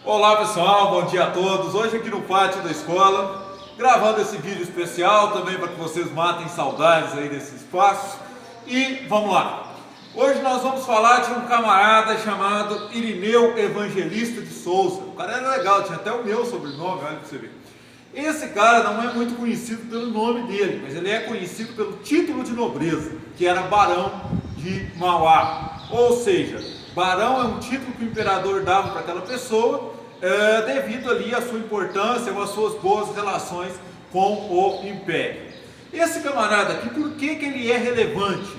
Olá pessoal, bom dia a todos. Hoje aqui no pátio da escola, gravando esse vídeo especial também para que vocês matem saudades aí desse espaço. E vamos lá. Hoje nós vamos falar de um camarada chamado Irineu Evangelista de Souza. O cara era legal, tinha até o meu sobrenome, olha para você ver. Esse cara não é muito conhecido pelo nome dele, mas ele é conhecido pelo título de nobreza, que era Barão de Mauá. Ou seja, barão é um título que o imperador dava para aquela pessoa, devido ali à sua importância ou às suas boas relações com o império. Esse camarada aqui, por que ele é relevante?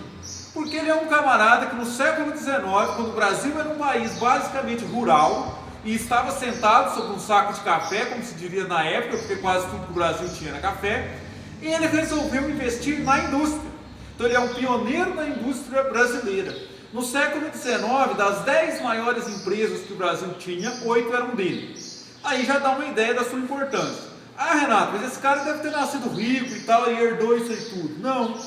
Porque ele é um camarada que no século XIX, quando o Brasil era um país basicamente rural e estava sentado sobre um saco de café, como se diria na época, porque quase tudo que o Brasil tinha era café, e ele resolveu investir na indústria. Então ele é um pioneiro na indústria brasileira. No século XIX, das 10 maiores empresas que o Brasil tinha, 8 eram dele. Aí já dá uma ideia da sua importância. Ah, Renato, mas esse cara deve ter nascido rico e tal, e herdou isso aí tudo. Não,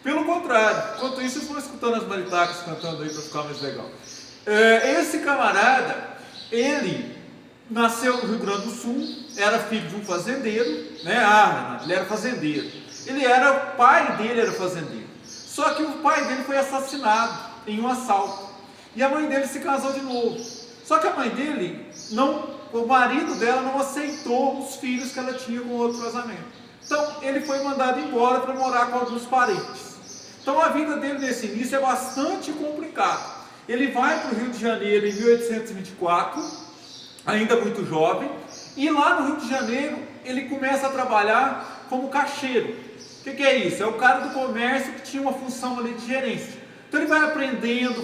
pelo contrário. Enquanto isso, vocês vão escutando as maritacas cantando aí para ficar mais legal. Esse camarada, ele nasceu no Rio Grande do Sul, era filho de um fazendeiro, né? Renato, ele era fazendeiro. O pai dele era fazendeiro. Só que o pai dele foi assassinado em um assalto. E a mãe dele se casou de novo. Só que a mãe dele, o marido dela não aceitou os filhos que ela tinha com outro casamento. Então ele foi mandado embora para morar com alguns parentes. Então a vida dele nesse início é bastante complicada. Ele vai para o Rio de Janeiro em 1824, ainda muito jovem, e lá no Rio de Janeiro ele começa a trabalhar como caixeiro. O que é isso? É o cara do comércio que tinha uma função ali de gerência. Então ele vai aprendendo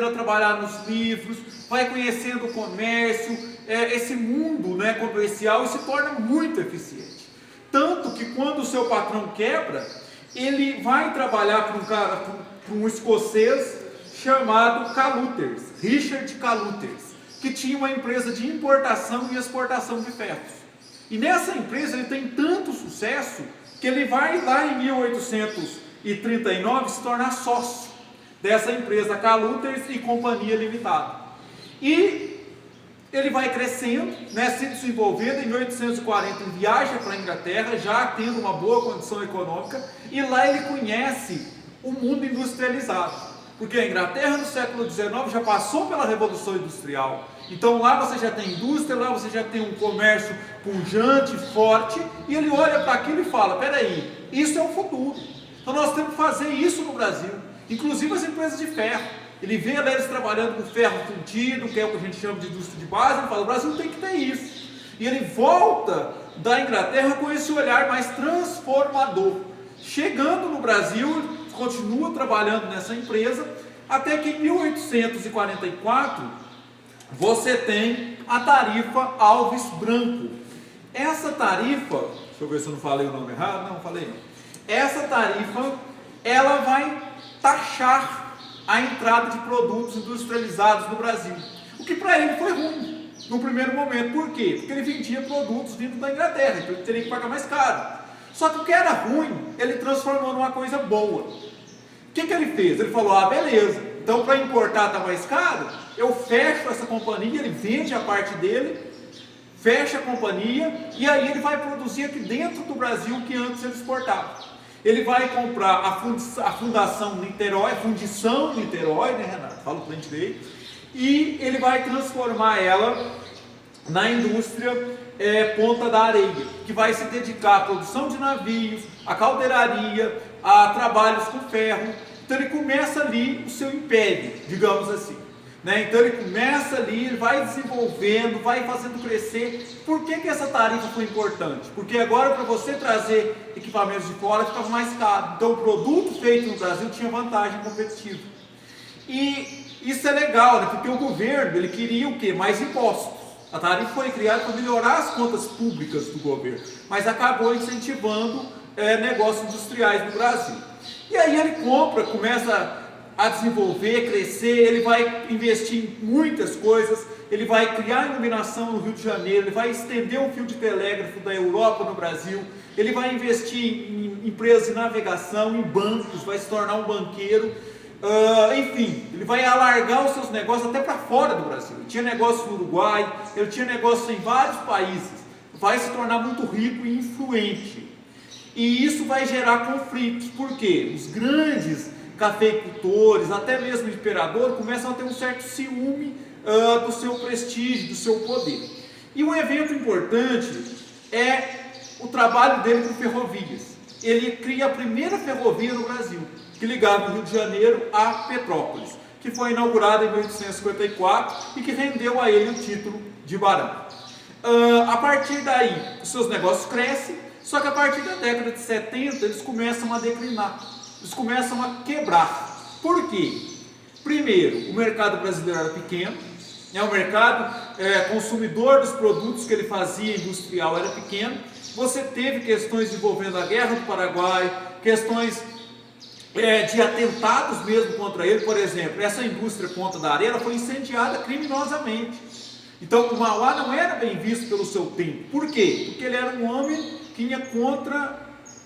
a trabalhar nos livros, vai conhecendo o comércio, esse mundo, né, comercial, e se torna muito eficiente. Tanto que quando o seu patrão quebra, ele vai trabalhar para um escocês chamado Caluthers, Richard Caluthers, que tinha uma empresa de importação e exportação de ferros. E nessa empresa ele tem tanto sucesso que ele vai lá em 1839 se tornar sócio dessa empresa Caluthers e Companhia Limitada. E ele vai crescendo, né, se desenvolvendo. Em 1840 ele viaja para a Inglaterra, já tendo uma boa condição econômica, e lá ele conhece o mundo industrializado, porque a Inglaterra no século XIX já passou pela Revolução Industrial. Então lá você já tem indústria, lá você já tem um comércio pujante, forte, e ele olha para aquilo e fala: peraí, isso é o futuro, então nós temos que fazer isso no Brasil. Inclusive as empresas de ferro, ele vê eles trabalhando com ferro fundido, que é o que a gente chama de indústria de base, ele fala: o Brasil tem que ter isso. E ele volta da Inglaterra com esse olhar mais transformador. Chegando no Brasil, ele continua trabalhando nessa empresa, até que em 1844 você tem a tarifa Alves Branco. Essa tarifa, deixa eu ver se eu não falei o nome errado, não falei não. Essa tarifa, ela vai taxar a entrada de produtos industrializados no Brasil, o que para ele foi ruim no primeiro momento. Por quê? Porque ele vendia produtos vindo da Inglaterra, então ele teria que pagar mais caro. Só que o que era ruim, ele transformou numa coisa boa. O que ele fez? Ele falou: ah, beleza, então para importar está mais caro, eu fecho essa companhia, ele vende a parte dele, fecha a companhia, e aí ele vai produzir aqui dentro do Brasil o que antes ele exportava. Ele vai comprar a Fundação Niterói, Fundição Niterói, né, Renato? Fala para a gente ver. E ele vai transformar ela na indústria Ponta da Areia, que vai se dedicar à produção de navios, à caldeiraria, a trabalhos com ferro. Então ele começa ali o seu império, digamos assim. Né? Então ele começa ali, ele vai desenvolvendo, vai fazendo crescer. Por que essa tarifa foi importante? Porque agora, para você trazer equipamentos de fora, ficava mais caro. Então o produto feito no Brasil tinha vantagem competitiva. E isso é legal, né? Porque o governo, ele queria o quê? Mais impostos. A tarifa foi criada para melhorar as contas públicas do governo, mas acabou incentivando negócios industriais no Brasil. E aí ele começa a desenvolver, crescer, ele vai investir em muitas coisas, ele vai criar iluminação no Rio de Janeiro, ele vai estender o fio de telégrafo da Europa no Brasil, ele vai investir em empresas de navegação, em bancos, vai se tornar um banqueiro. enfim, ele vai alargar os seus negócios até para fora do Brasil. Ele tinha negócios no Uruguai, ele tinha negócios em vários países, vai se tornar muito rico e influente. E isso vai gerar conflitos, porque os grandes cafeicultores, até mesmo o imperador, começam a ter um certo ciúme do seu prestígio, do seu poder. E um evento importante é o trabalho dele com ferrovias. Ele cria a primeira ferrovia no Brasil, que ligava o Rio de Janeiro a Petrópolis, que foi inaugurada em 1854 e que rendeu a ele o título de barão. A partir daí, os seus negócios crescem, só que a partir da década de 70 eles começam a declinar, eles começam a quebrar. Por quê? Primeiro, o mercado brasileiro era pequeno, o mercado consumidor dos produtos que ele fazia industrial era pequeno. Você teve questões envolvendo a Guerra do Paraguai, questões de atentados mesmo contra ele. Por exemplo, essa indústria Ponta da Areia foi incendiada criminosamente. Então o Mauá não era bem visto pelo seu tempo. Por quê? Porque ele era um homem que ia contra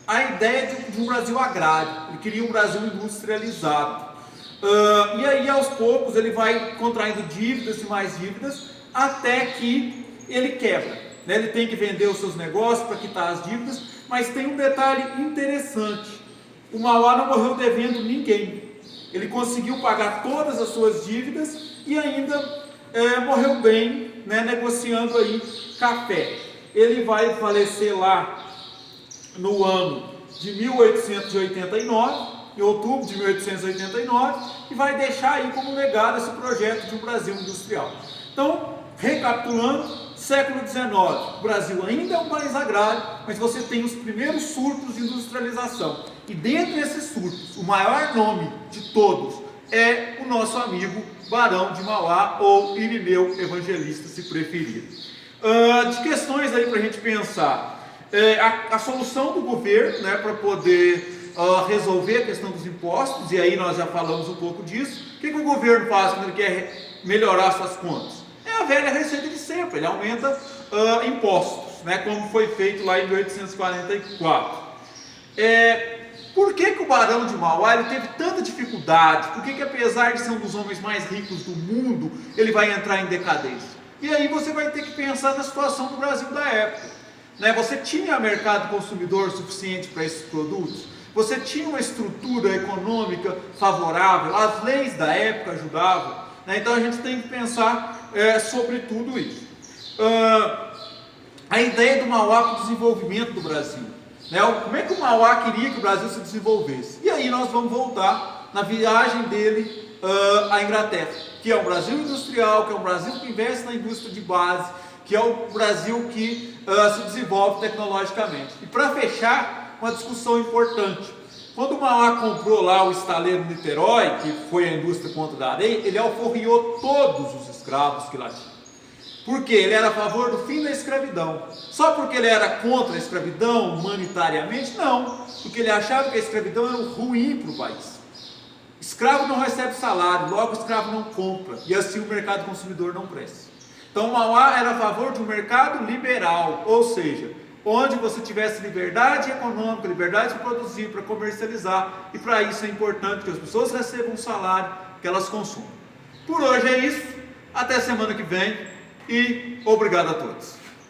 a ideia de um Brasil agrário. Ele queria um Brasil industrializado. E aí aos poucos ele vai contraindo dívidas e mais dívidas até que ele quebra. Ele tem que vender os seus negócios para quitar as dívidas, mas tem um detalhe interessante: o Mauá não morreu devendo ninguém. Ele conseguiu pagar todas as suas dívidas e ainda morreu bem, negociando aí café. Ele vai falecer lá no ano de 1889, em outubro de 1889, e vai deixar aí como legado esse projeto de um Brasil industrial. Então, recapitulando, século XIX, o Brasil ainda é um país agrário, mas você tem os primeiros surtos de industrialização. E dentro desses surtos, o maior nome de todos é o nosso amigo Barão de Mauá, ou Irineu Evangelista, se preferir. De questões aí para a gente pensar, a solução do governo, para poder resolver a questão dos impostos, e aí nós já falamos um pouco disso. O que o governo faz quando ele quer melhorar suas contas? É a velha receita de sempre, ele aumenta impostos, como foi feito lá em 1844. Por que o Barão de Mauá ele teve tanta dificuldade? Por que apesar de ser um dos homens mais ricos do mundo, ele vai entrar em decadência? E aí você vai ter que pensar na situação do Brasil da época. Você tinha mercado consumidor suficiente para esses produtos? Você tinha uma estrutura econômica favorável? As leis da época ajudavam? Então a gente tem que pensar sobre tudo isso. A ideia do Mauá para o desenvolvimento do Brasil. Como é que o Mauá queria que o Brasil se desenvolvesse? E aí nós vamos voltar na viagem dele à Inglaterra, que é um Brasil industrial, que é um Brasil que investe na indústria de base, que é o Brasil que se desenvolve tecnologicamente. E para fechar, uma discussão importante. Quando o Mauá comprou lá o estaleiro Niterói, que foi a indústria Ponta da Areia, ele alforriou todos os escravos que lá tinham. Por quê? Ele era a favor do fim da escravidão. Só porque ele era contra a escravidão humanitariamente? Não. Porque ele achava que a escravidão era ruim para o país. Escravo não recebe salário, logo o escravo não compra. E assim o mercado consumidor não cresce. Então o Mauá era a favor de um mercado liberal, ou seja, onde você tivesse liberdade econômica, liberdade de produzir, para comercializar, e para isso é importante que as pessoas recebam um salário, que elas consumam. Por hoje é isso, até semana que vem, e obrigado a todos.